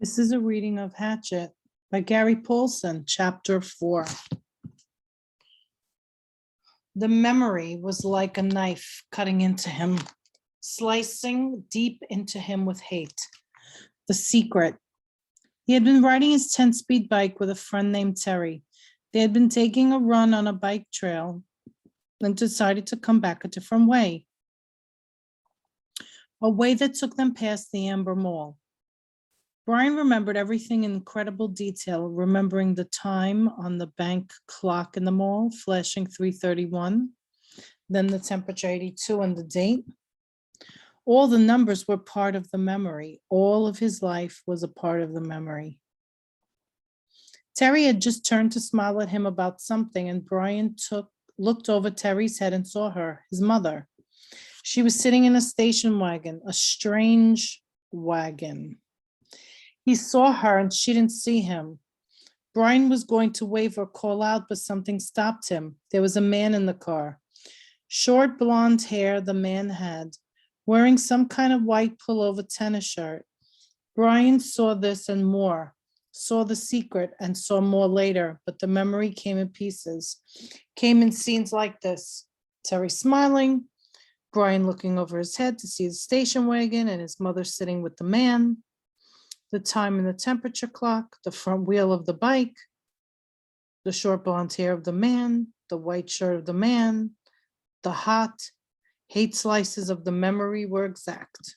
This is a reading of Hatchet by Gary Paulsen, Chapter 4. The memory was like a knife cutting into him, slicing deep into him with hate. The secret. He had been riding his 10-speed bike with a friend named Terry. They had been taking a run on a bike trail and decided to come back a different way, a way that took them past the Amber Mall. Brian remembered everything in incredible detail, remembering the time on the bank clock in the mall, flashing 3:31, then the temperature 82 and the date. All the numbers were part of the memory. All of his life was a part of the memory. Terry had just turned to smile at him about something, and Brian looked over Terry's head and saw her, his mother. She was sitting in a station wagon, a strange wagon. He saw her and she didn't see him. Brian was going to wave or call out, but something stopped him. There was a man in the car. Short blonde hair the man had, wearing some kind of white pullover tennis shirt. Brian saw this and more, saw the secret and saw more later, but the memory came in pieces, came in scenes like this. Terry smiling, Brian looking over his head to see the station wagon and his mother sitting with the man. The time and the temperature clock, the front wheel of the bike, the short blonde hair of the man, the white shirt of the man, the hot hate slices of the memory were exact.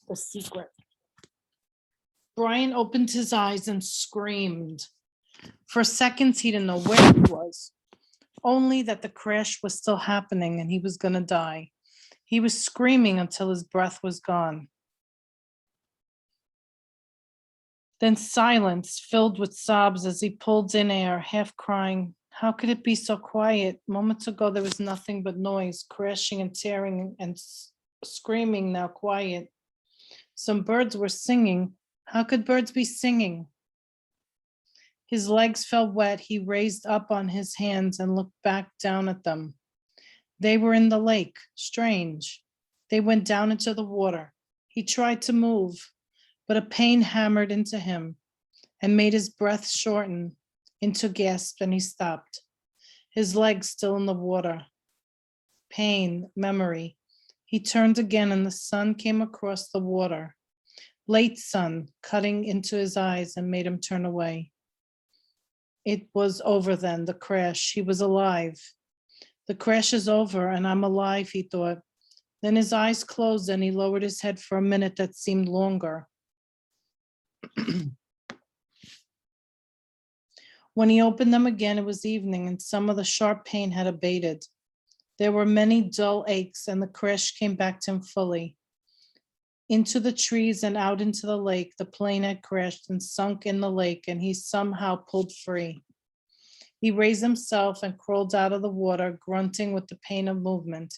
The secret. Brian opened his eyes and screamed. For seconds, he didn't know where he was, only that the crash was still happening and he was going to die. He was screaming until his breath was gone. Then silence filled with sobs as he pulled in air, half crying. How could it be so quiet? Moments ago, there was nothing but noise, crashing and tearing and screaming, now quiet. Some birds were singing. How could birds be singing? His legs felt wet. He raised up on his hands and looked back down at them. They were in the lake. Strange. They went down into the water. He tried to move, but a pain hammered into him and made his breath shorten into gasp, and he stopped. His legs still in the water. Pain, memory. He turned again and the sun came across the water. Late sun cutting into his eyes and made him turn away. It was over then, the crash. He was alive. The crash is over and I'm alive, he thought. Then his eyes closed and he lowered his head for a minute that seemed longer. When he opened them again, it was evening and some of the sharp pain had abated. There were many dull aches and the crash came back to him fully. Into the trees and out into the lake, the plane had crashed and sunk in the lake and he somehow pulled free. He raised himself and crawled out of the water, grunting with the pain of movement.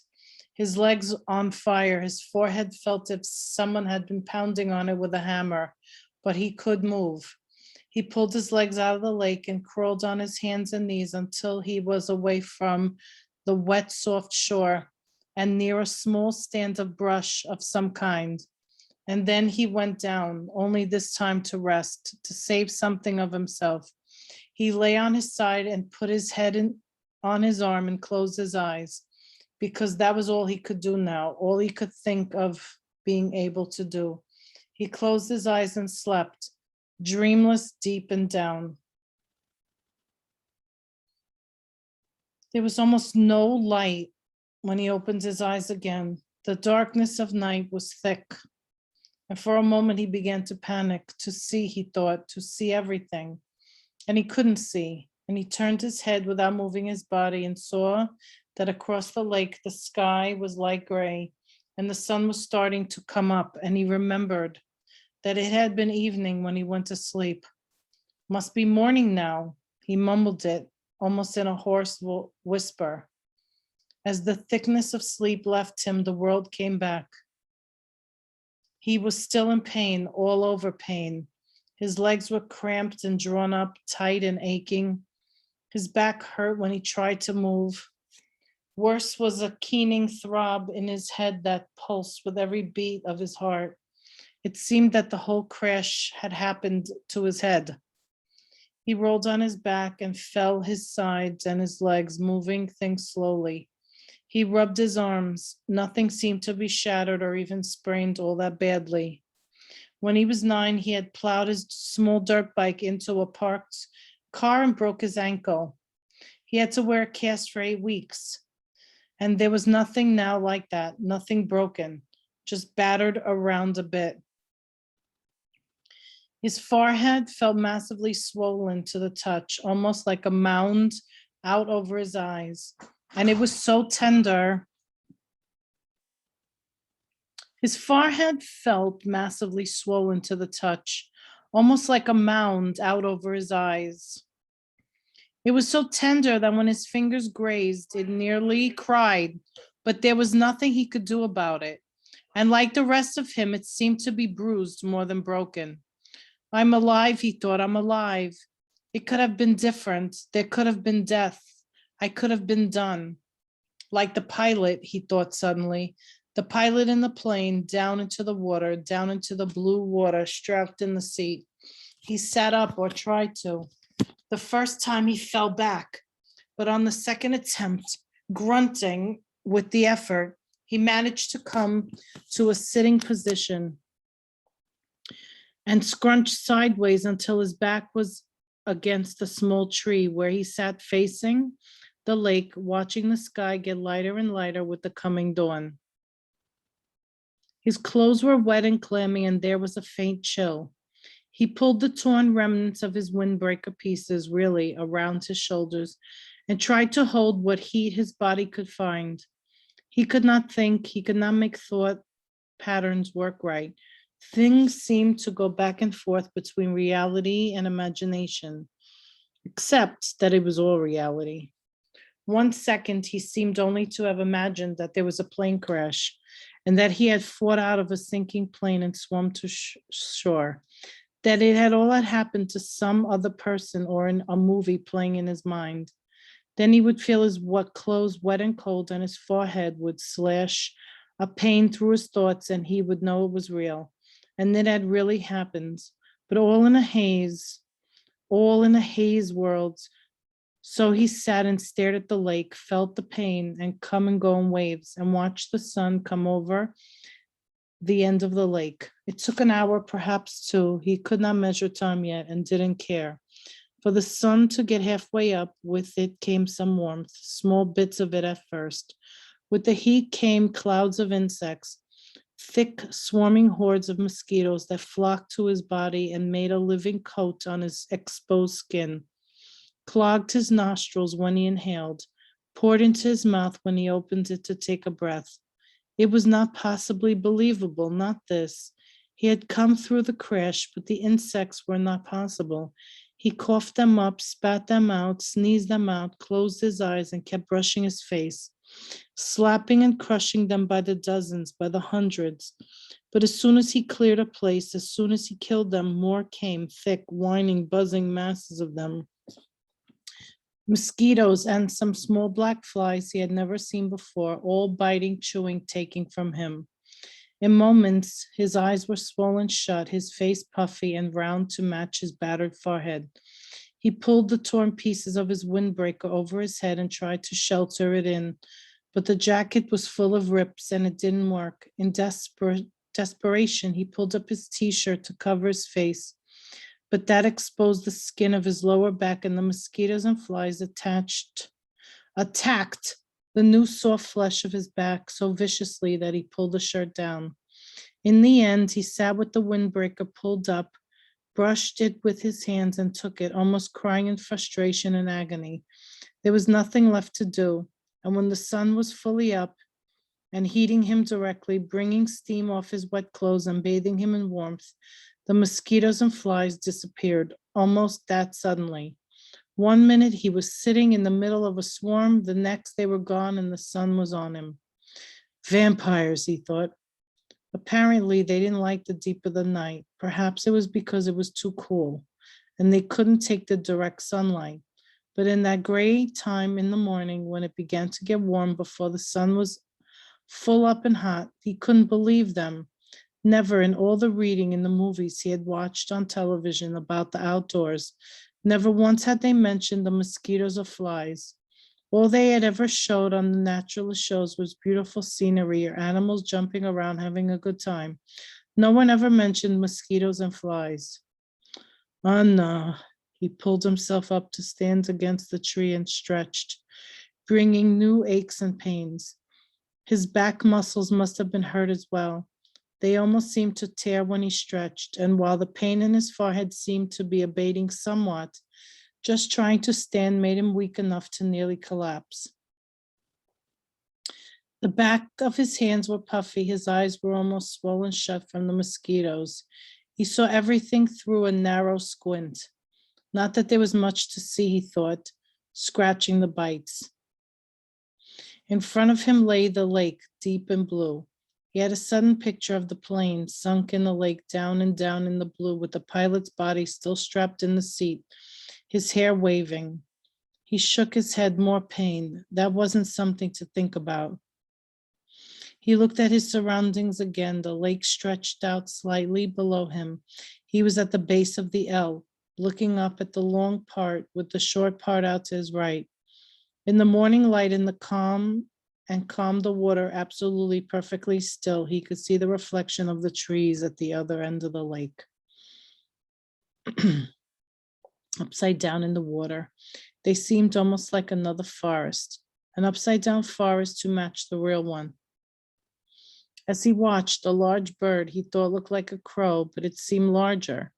His legs on fire, his forehead felt as if someone had been pounding on it with a hammer, but he could move. He pulled his legs out of the lake and crawled on his hands and knees until he was away from the wet, soft shore and near a small stand of brush of some kind. And then he went down, only this time to rest, to save something of himself. He lay on his side and put his head on his arm and closed his eyes, because that was all he could do now, all he could think of being able to do. He closed his eyes and slept, dreamless, deep and down. There was almost no light when he opened his eyes again. The darkness of night was thick. And for a moment he began to panic, to see, he thought, to see everything. And he couldn't see. And he turned his head without moving his body and saw that across the lake, the sky was light gray and the sun was starting to come up. And he remembered that it had been evening when he went to sleep. Must be morning now, he mumbled it, almost in a hoarse whisper. As the thickness of sleep left him, the world came back. He was still in pain, all over pain. His legs were cramped and drawn up, tight and aching. His back hurt when he tried to move. Worse was a keening throb in his head that pulsed with every beat of his heart. It seemed that the whole crash had happened to his head. He rolled on his back and felt his sides and his legs moving things slowly. He rubbed his arms. Nothing seemed to be shattered or even sprained all that badly. When he was 9, he had plowed his small dirt bike into a parked car and broke his ankle. He had to wear a cast for 8 weeks. And there was nothing now like that, nothing broken, just battered around a bit. His forehead felt massively swollen to the touch, almost like a mound out over his eyes. And it was so tender. His forehead felt massively swollen to the touch, almost like a mound out over his eyes. It was so tender that when his fingers grazed, it nearly cried, but there was nothing he could do about it. And like the rest of him, it seemed to be bruised more than broken. I'm alive, he thought, I'm alive. It could have been different. There could have been death. I could have been done. Like the pilot, he thought suddenly, the pilot in the plane down into the water, down into the blue water, strapped in the seat. He sat up or tried to. The first time he fell back, but on the second attempt, grunting with the effort, he managed to come to a sitting position and scrunched sideways until his back was against a small tree where he sat facing the lake, watching the sky get lighter and lighter with the coming dawn. His clothes were wet and clammy, and there was a faint chill. He pulled the torn remnants of his windbreaker pieces really around his shoulders and tried to hold what heat his body could find. He could not think, he could not make thought patterns work right. Things seemed to go back and forth between reality and imagination, except that it was all reality. 1 second, he seemed only to have imagined that there was a plane crash and that he had fought out of a sinking plane and swum to shore, that it had all happened to some other person or in a movie playing in his mind. Then he would feel his clothes wet and cold, and his forehead would slash a pain through his thoughts, and he would know it was real. And it had really happened, but all in a haze world. So he sat and stared at the lake, felt the pain and come and go in waves, and watched the sun come over the end of the lake. It took an hour, perhaps 2. He could not measure time yet and didn't care. For the sun to get halfway up, with it came some warmth, small bits of it at first. With the heat came clouds of insects, thick swarming hordes of mosquitoes that flocked to his body and made a living coat on his exposed skin, clogged his nostrils when he inhaled, poured into his mouth when he opened it to take a breath. It was not possibly believable, not this. He had come through the crash, but the insects were not possible. He coughed them up, spat them out, sneezed them out, closed his eyes, and kept brushing his face, slapping and crushing them by the dozens, by the hundreds. But as soon as he cleared a place, as soon as he killed them, more came, thick, whining, buzzing masses of them. Mosquitoes and some small black flies he had never seen before, all biting, chewing, taking from him. In moments, his eyes were swollen shut, his face puffy and round to match his battered forehead. He pulled the torn pieces of his windbreaker over his head and tried to shelter it in, but the jacket was full of rips and it didn't work. In desperation, he pulled up his t-shirt to cover his face, but that exposed the skin of his lower back, and the mosquitoes and flies attacked the new soft flesh of his back so viciously that he pulled the shirt down. In the end, he sat with the windbreaker pulled up, brushed it with his hands and took it, almost crying in frustration and agony. There was nothing left to do, and when the sun was fully up and heating him directly, bringing steam off his wet clothes and bathing him in warmth, the mosquitoes and flies disappeared almost that suddenly. 1 minute he was sitting in the middle of a swarm, the next they were gone and the sun was on him. Vampires, he thought. Apparently they didn't like the deep of the night. Perhaps it was because it was too cool and they couldn't take the direct sunlight. But in that gray time in the morning, when it began to get warm before the sun was full up and hot, he couldn't believe them. Never in all the reading in the movies he had watched on television about the outdoors, never once had they mentioned the mosquitoes or flies. All they had ever showed on the naturalist shows was beautiful scenery or animals jumping around having a good time. No one ever mentioned mosquitoes and flies. Oh no, he pulled himself up to stand against the tree and stretched, bringing new aches and pains. His back muscles must have been hurt as well. They almost seemed to tear when he stretched, and while the pain in his forehead seemed to be abating somewhat, just trying to stand made him weak enough to nearly collapse. The back of his hands were puffy, his eyes were almost swollen shut from the mosquitoes. He saw everything through a narrow squint. Not that there was much to see, he thought, scratching the bites. In front of him lay the lake, deep and blue. He had a sudden picture of the plane sunk in the lake, down and down in the blue, with the pilot's body still strapped in the seat, his hair waving. He shook his head, more pain. That wasn't something to think about. He looked at his surroundings again. The lake stretched out slightly below him. He was at the base of the L, looking up at the long part with the short part out to his right. In the morning light, in the calm the water absolutely perfectly still, he could see the reflection of the trees at the other end of the lake. Upside down in the water, they seemed almost like another forest, an upside down forest to match the real one. As he watched, a large bird he thought looked like a crow, but it seemed larger.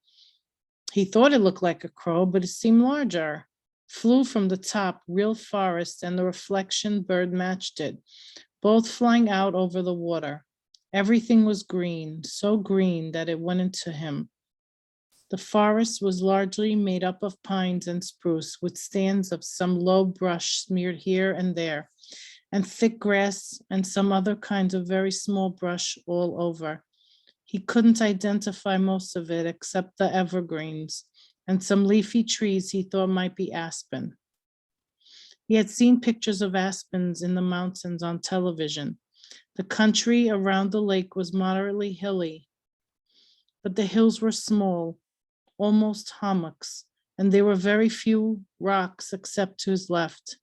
He thought it looked like a crow, but it seemed larger. Flew from the top, real forest, and the reflection bird matched it, both flying out over the water. Everything was green, so green that it went into him. The forest was largely made up of pines and spruce, with stands of some low brush smeared here and there, and thick grass and some other kinds of very small brush all over. He couldn't identify most of it except the evergreens and some leafy trees he thought might be aspen. He had seen pictures of aspens in the mountains on television. The country around the lake was moderately hilly, but the hills were small, almost hummocks, and there were very few rocks except to his left.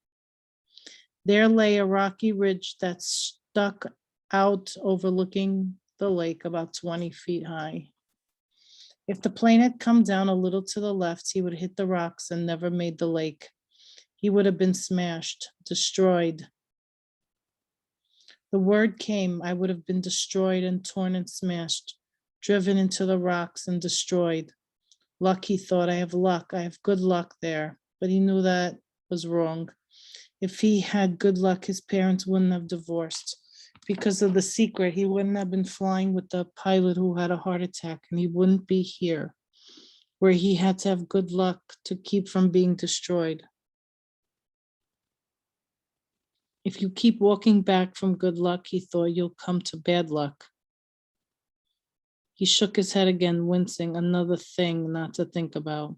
There lay a rocky ridge that stuck out overlooking the lake about 20 feet high. If the plane had come down a little to the left, he would hit the rocks and never made the lake. He would have been smashed, destroyed. The word came, I would have been destroyed and torn and smashed, driven into the rocks and destroyed. Luck, he thought, I have luck, I have good luck there. But he knew that was wrong. If he had good luck, his parents wouldn't have divorced. Because of the secret, he wouldn't have been flying with the pilot who had a heart attack, and he wouldn't be here, where he had to have good luck to keep from being destroyed. If you keep walking back from good luck, he thought, you'll come to bad luck. He shook his head again, wincing, another thing not to think about.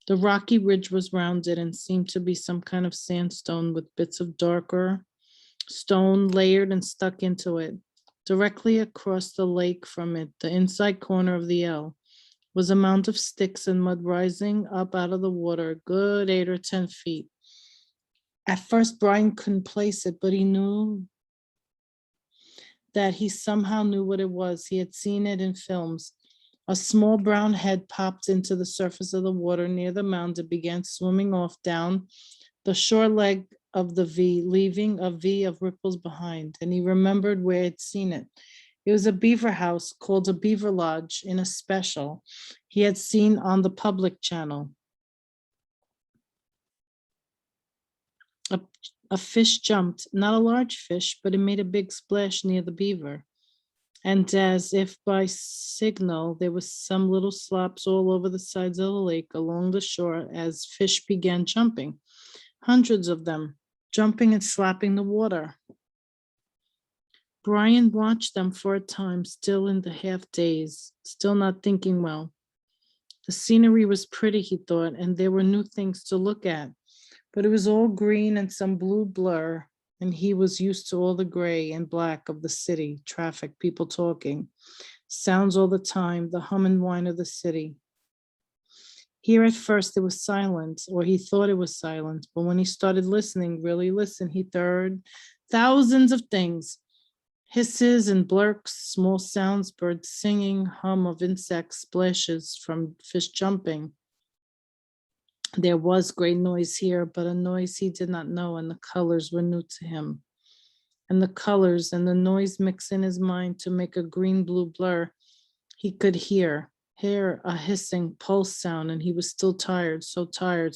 The rocky ridge was rounded and seemed to be some kind of sandstone with bits of darker stone layered and stuck into it. Directly across the lake from it, the inside corner of the L, was a mound of sticks and mud rising up out of the water, a good 8 or 10 feet. At first, Brian couldn't place it, but he knew that he somehow knew what it was. He had seen it in films. A small brown head popped into the surface of the water near the mound and began swimming off down the shore leg of the V, leaving a V of ripples behind. And he remembered where he'd seen it. It was a beaver house called a beaver lodge in a special he had seen on the public channel. A fish jumped, not a large fish, but it made a big splash near the beaver. And as if by signal, there was some little slops all over the sides of the lake along the shore as fish began jumping. Hundreds of them, jumping and slapping the water. Brian watched them for a time, still in the half daze, still not thinking well. The scenery was pretty, he thought, and there were new things to look at, but it was all green and some blue blur. and he was used to all the gray and black of the city, traffic, people talking, sounds all the time, the hum and whine of the city. Here at first there was silence, or he thought it was silence, but when he started listening, really listen, he heard thousands of things. Hisses and blurks, small sounds, birds singing, hum of insects, splashes from fish jumping. There was great noise here, but a noise he did not know, and the colors were new to him. And the colors and the noise mixed in his mind to make a green-blue blur. He could hear a hissing pulse sound, and he was still tired, so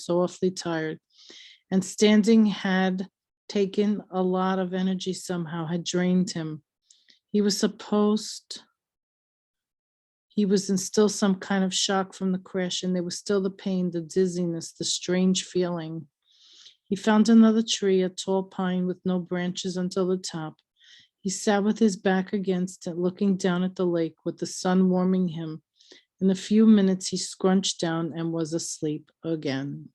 awfully tired. And standing had taken a lot of energy somehow, had drained him. He was in still some kind of shock from the crash, and there was still the pain, the dizziness, the strange feeling. He found another tree, a tall pine with no branches until the top. He sat with his back against it, looking down at the lake with the sun warming him. In a few minutes, he scrunched down and was asleep again.